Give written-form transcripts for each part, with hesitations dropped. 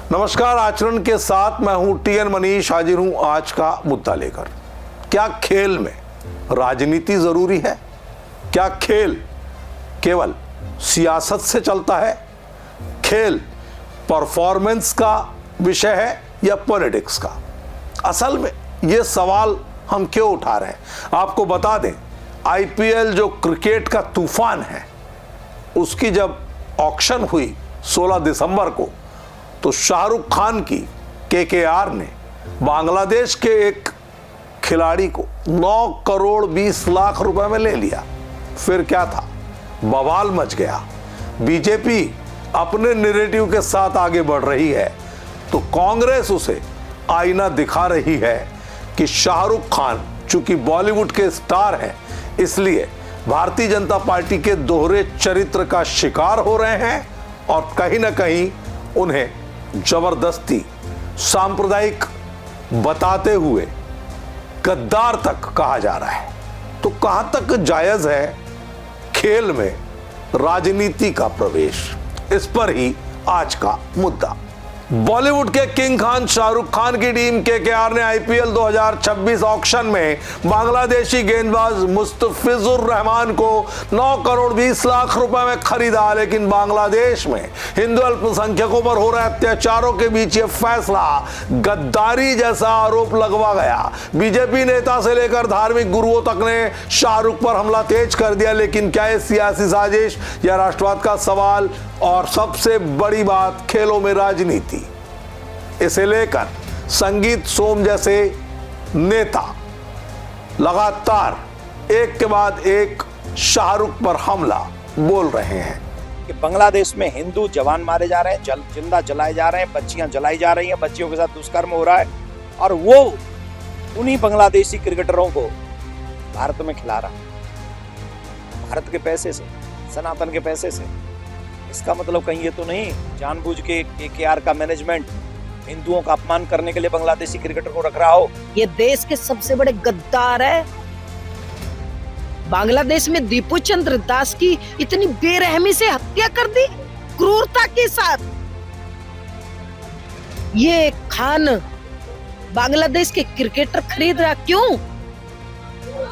नमस्कार, आचरण के साथ मैं हूं टीएन मनीष, हाजिर हूं आज का मुद्दा लेकर। क्या खेल में राजनीति जरूरी है? क्या खेल केवल सियासत से चलता है? खेल परफॉर्मेंस का विषय है या पॉलिटिक्स का? असल में ये सवाल हम क्यों उठा रहे हैं, आपको बता दें। आईपीएल जो क्रिकेट का तूफान है, उसकी जब ऑक्शन हुई 16 दिसंबर को, तो शाहरुख खान की केकेआर ने बांग्लादेश के एक खिलाड़ी को 9 करोड़ 20 लाख रुपए में ले लिया। फिर क्या था, बवाल मच गया। बीजेपी अपने नैरेटिव के साथ आगे बढ़ रही है, तो कांग्रेस उसे आईना दिखा रही है कि शाहरुख खान चूंकि बॉलीवुड के स्टार हैं, इसलिए भारतीय जनता पार्टी के दोहरे चरित्र का शिकार हो रहे हैं और कहीं ना कहीं उन्हें जबरदस्ती सांप्रदायिक बताते हुए गद्दार तक कहा जा रहा है। तो कहां तक जायज है खेल में राजनीति का प्रवेश? इस पर ही आज का मुद्दा। बॉलीवुड के किंग खान शाहरुख खान की टीम केकेआर ने आईपीएल 2026 ऑक्शन में बांग्लादेशी गेंदबाज मुस्तफिजुर रहमान को 9 करोड़ 20 लाख रुपए में खरीदा। लेकिन बांग्लादेश में हिंदू अल्पसंख्यकों पर हो रहे अत्याचारों के बीच यह फैसला गद्दारी जैसा आरोप लगवा गया। बीजेपी नेता से लेकर धार्मिक गुरुओं तक ने शाहरुख पर हमला तेज कर दिया। लेकिन क्या यह सियासी साजिश या राष्ट्रवाद का सवाल? और सबसे बड़ी बात, खेलों में राजनीति। इसे लेकर संगीत सोम जैसे नेता लगातार एक के बाद एक शाहरुख पर हमला बोल रहे हैं कि बांग्लादेश में हिंदू जवान मारे जा रहे हैं, जिंदा जलाए जा रहे हैं, बच्चियां जलाई जा रही हैं, बच्चियों के साथ दुष्कर्म हो रहा है, और वो उन्हीं बांग्लादेशी क्रिकेटरों को भारत में खिला रहा है, भारत के पैसे से, सनातन के पैसे से। इसका मतलब कहीं ये तो नहीं जानबूझ के केकेआर का मैनेजमेंट हिंदुओं का अपमान करने के लिए बांग्लादेशी क्रिकेटर को रख रहा हो? ये देश के सबसे बड़े गद्दार है। बांग्लादेश में दीपू चंद्र दास की इतनी बेरहमी से हत्या कर दी, क्रूरता के साथ। ये खान बांग्लादेश के क्रिकेटर खरीद रहा, क्यों?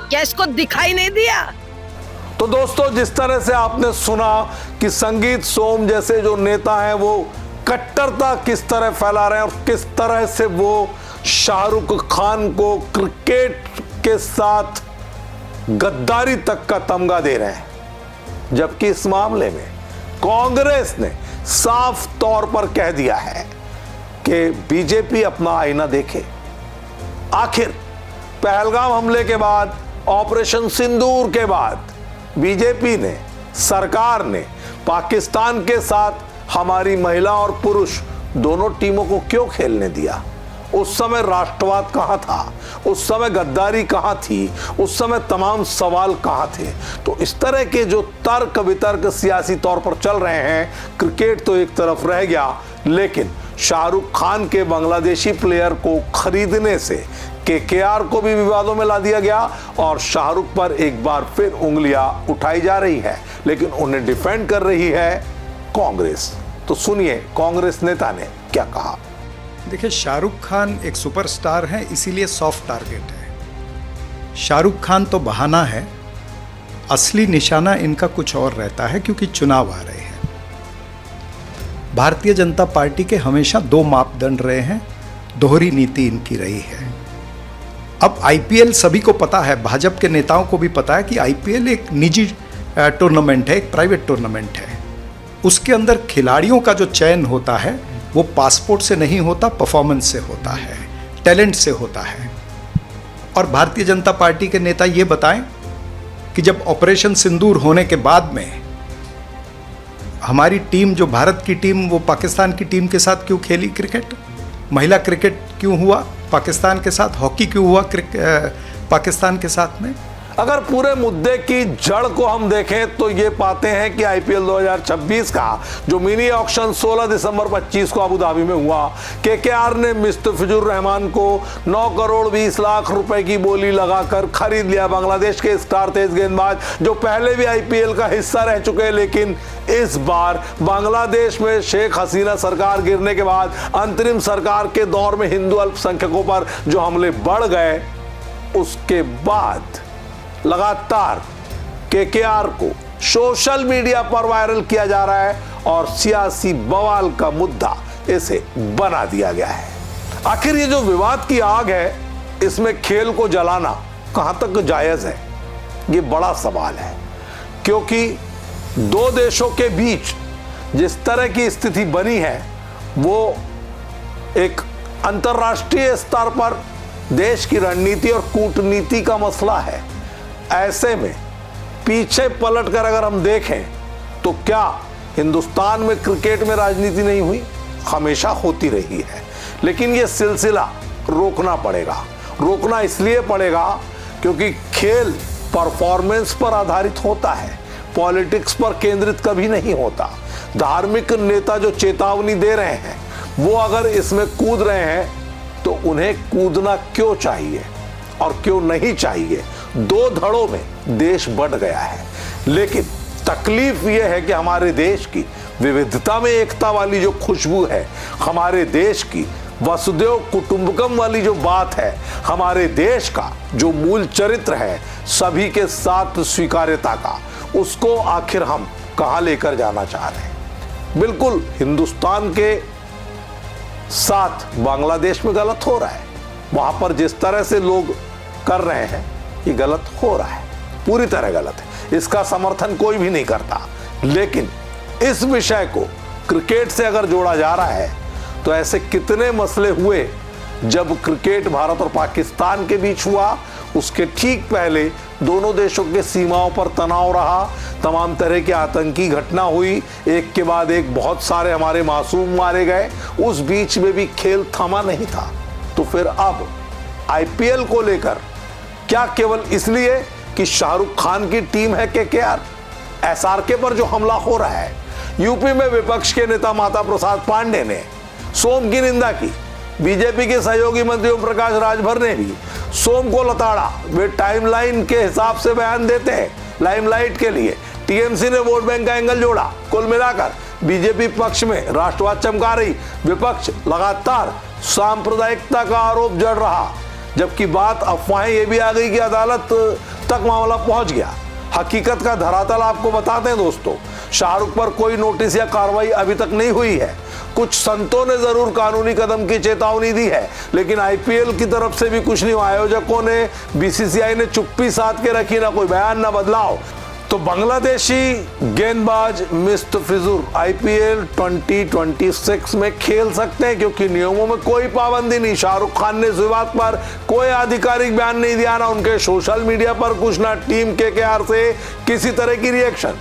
क्या इसको दिखाई नहीं दिया? तो दोस्तों, जिस तरह से आपने सुना कि संगीत सोम जैसे जो नेता हैं वो कट्टरता किस तरह फैला रहे हैं और किस तरह से वो शाहरुख खान को क्रिकेट के साथ गद्दारी तक का तमगा दे रहे हैं, जबकि इस मामले में कांग्रेस ने साफ तौर पर कह दिया है कि बीजेपी अपना आईना देखे। आखिर पहलगाम हमले के बाद, ऑपरेशन सिंदूर के बाद बीजेपी ने, सरकार ने पाकिस्तान के साथ हमारी महिला और पुरुष दोनों टीमों को क्यों खेलने दिया? उस समय राष्ट्रवाद कहां था? उस समय गद्दारी कहां थी? उस समय तमाम सवाल कहां थे? तो इस तरह के जो तर्क वितर्क सियासी तौर पर चल रहे हैं, क्रिकेट तो एक तरफ रह गया, लेकिन शाहरुख खान के बांग्लादेशी प्लेयर को खरीदने से केकेआर को भी विवादों में ला दिया गया और शाहरुख पर एक बार फिर उंगलियां उठाई जा रही है, लेकिन उन्हें डिफेंड कर रही है कांग्रेस। तो सुनिए कांग्रेस नेता ने क्या कहा। देखिए, शाहरुख खान एक सुपरस्टार हैं, इसीलिए सॉफ्ट टारगेट है। शाहरुख खान तो बहाना है, असली निशाना इनका कुछ और रहता है, क्योंकि चुनाव आ रहे हैं। भारतीय जनता पार्टी के हमेशा 2 मापदंड रहे हैं, दोहरी नीति इनकी रही है। अब आईपीएल सभी को पता है, भाजपा के नेताओं को भी पता है कि आईपीएल एक निजी टूर्नामेंट है, एक प्राइवेट टूर्नामेंट है। उसके अंदर खिलाड़ियों का जो चयन होता है वो पासपोर्ट से नहीं होता, परफॉर्मेंस से होता है, टैलेंट से होता है। और भारतीय जनता पार्टी के नेता ये बताएं कि जब ऑपरेशन सिंदूर होने के बाद में हमारी टीम, जो भारत की टीम, वो पाकिस्तान की टीम के साथ क्यों खेली क्रिकेट? महिला क्रिकेट क्यों हुआ पाकिस्तान के साथ? हॉकी क्यों हुआ पाकिस्तान के साथ में? अगर पूरे मुद्दे की जड़ को हम देखें तो ये पाते हैं कि आईपीएल 2026 का जो मिनी ऑक्शन 16 दिसंबर 25 को अबू धाबी में हुआ, केकेआर ने मुस्तफिजुर रहमान को 9 करोड़ 20 लाख रुपए की बोली लगाकर खरीद लिया। बांग्लादेश के स्टार तेज गेंदबाज जो पहले भी आईपीएल का हिस्सा रह चुके हैं, लेकिन इस बार बांग्लादेश में शेख हसीना सरकार गिरने के बाद अंतरिम सरकार के दौर में हिंदू अल्पसंख्यकों पर जो हमले बढ़ गए, उसके बाद लगातार केकेआर को सोशल मीडिया पर वायरल किया जा रहा है और सियासी बवाल का मुद्दा इसे बना दिया गया है। आखिर ये जो विवाद की आग है, इसमें खेल को जलाना कहां तक जायज है, ये बड़ा सवाल है। क्योंकि दो देशों के बीच जिस तरह की स्थिति बनी है, वो एक अंतर्राष्ट्रीय स्तर पर देश की रणनीति और कूटनीति का मसला है। ऐसे में पीछे पलटकर अगर हम देखें तो क्या हिंदुस्तान में क्रिकेट में राजनीति नहीं हुई? हमेशा होती रही है, लेकिन यह सिलसिला रोकना पड़ेगा। रोकना इसलिए पड़ेगा क्योंकि खेल परफॉर्मेंस पर आधारित होता है, पॉलिटिक्स पर केंद्रित कभी नहीं होता। धार्मिक नेता जो चेतावनी दे रहे हैं, वो अगर इसमें कूद रहे हैं तो उन्हें कूदना क्यों चाहिए और क्यों नहीं चाहिए? दो धड़ों में देश बढ़ गया है, लेकिन तकलीफ यह है कि हमारे देश की विविधता में एकता वाली जो खुशबू है, हमारे देश की वसुदेव कुटुंबकम वाली जो बात है, हमारे देश का जो मूल चरित्र है सभी के साथ स्वीकार्यता का, उसको आखिर हम कहां लेकर जाना चाह रहे हैं? बिल्कुल हिंदुस्तान के साथ बांग्लादेश में गलत हो रहा है। वहां पर जिस तरह से लोग कर रहे हैं, ये गलत हो रहा है, पूरी तरह गलत है। इसका समर्थन कोई भी नहीं करता, लेकिन इस विषय को क्रिकेट से अगर जोड़ा जा रहा है तो ऐसे कितने मसले हुए जब क्रिकेट भारत और पाकिस्तान के बीच हुआ, उसके ठीक पहले दोनों देशों के सीमाओं पर तनाव रहा, तमाम तरह की आतंकी घटना हुई, एक के बाद एक बहुत सारे हमारे मासूम मारे गए, उस बीच में भी खेल थमा नहीं था। तो फिर अब आईपीएल को लेकर क्या केवल इसलिए कि शाहरुख खान की टीम है केकेआर, एसआरके पर जो हमला हो रहा है, यूपी में विपक्ष के नेता माता प्रसाद पांडे ने सोम की निंदा की, बीजेपी के सहयोगी मंत्री ओम प्रकाश राजभर ने भी सोम को लताड़ा। वे टाइमलाइन के हिसाब से बयान देते हैं, लाइमलाइट के लिए। टीएमसी ने वोट बैंक का एंगल जोड़ा। कुल मिलाकर बीजेपी पक्ष में राष्ट्रवाद चमका रही, विपक्ष लगातार सांप्रदायिकता का आरोप जड़ रहा, जबकि बात अफवाहें ये भी आ गई कि अदालत तक मामला पहुंच गया। हकीकत का धरातल आपको बताते हैं दोस्तों, शाहरुख पर कोई नोटिस या कार्रवाई अभी तक नहीं हुई है। कुछ संतों ने जरूर कानूनी कदम की चेतावनी दी है, लेकिन आईपीएल की तरफ से भी कुछ नहीं हुआ। आयोजकों ने, बीसीसीआई ने चुप्पी साध के रखी, ना कोई बयान ना बदलाव। तो बांग्लादेशी गेंदबाज मुस्तफिजुर आईपीएल 2026 में खेल सकते हैं, क्योंकि नियमों में कोई पाबंदी नहीं। शाहरुख खान ने इस विवाद पर कोई आधिकारिक बयान नहीं दिया, ना उनके सोशल मीडिया पर कुछ, ना टीम केकेआर से किसी तरह की रिएक्शन।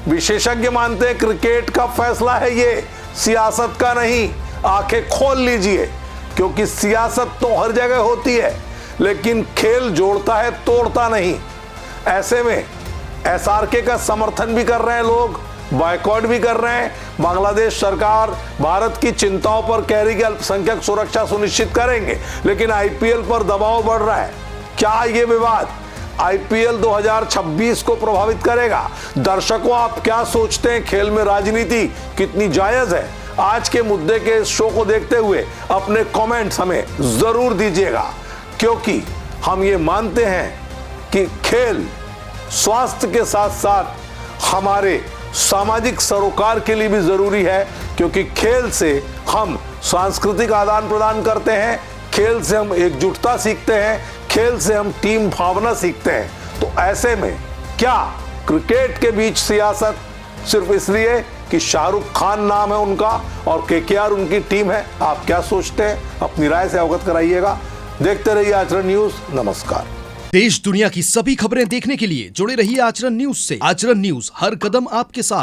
विशेषज्ञ मानते हैं क्रिकेट का फैसला है ये, सियासत का नहीं। आंखें खोल लीजिए, क्योंकि सियासत तो हर जगह होती है, लेकिन खेल जोड़ता है, तोड़ता नहीं। ऐसे में एसआरके का समर्थन भी कर रहे हैं लोग, बॉयकॉट भी कर रहे हैं। बांग्लादेश सरकार भारत की चिंताओं पर कह रही कि अल्पसंख्यक सुरक्षा सुनिश्चित करेंगे, लेकिन आईपीएल पर दबाव बढ़ रहा है। क्या ये विवाद आईपीएल 2026 को प्रभावित करेगा? दर्शकों, आप क्या सोचते हैं? खेल में राजनीति कितनी जायज है? आज के मुद्दे के इस शो को देखते हुए अपने कमेंट्स हमें जरूर दीजिएगा, क्योंकि हम ये मानते हैं कि खेल स्वास्थ्य के साथ साथ हमारे सामाजिक सरोकार के लिए भी जरूरी है, क्योंकि खेल से हम सांस्कृतिक आदान प्रदान करते हैं, खेल से हम एकजुटता सीखते हैं, खेल से हम टीम भावना सीखते हैं। तो ऐसे में क्या क्रिकेट के बीच सियासत सिर्फ इसलिए कि शाहरुख खान नाम है उनका और केकेआर उनकी टीम है? आप क्या सोचते हैं? अपनी राय से अवगत कराइएगा। देखते रहिए आचरण न्यूज। नमस्कार। देश दुनिया की सभी खबरें देखने के लिए जुड़े रहिए आचरण न्यूज से। आचरण न्यूज, हर कदम आपके साथ।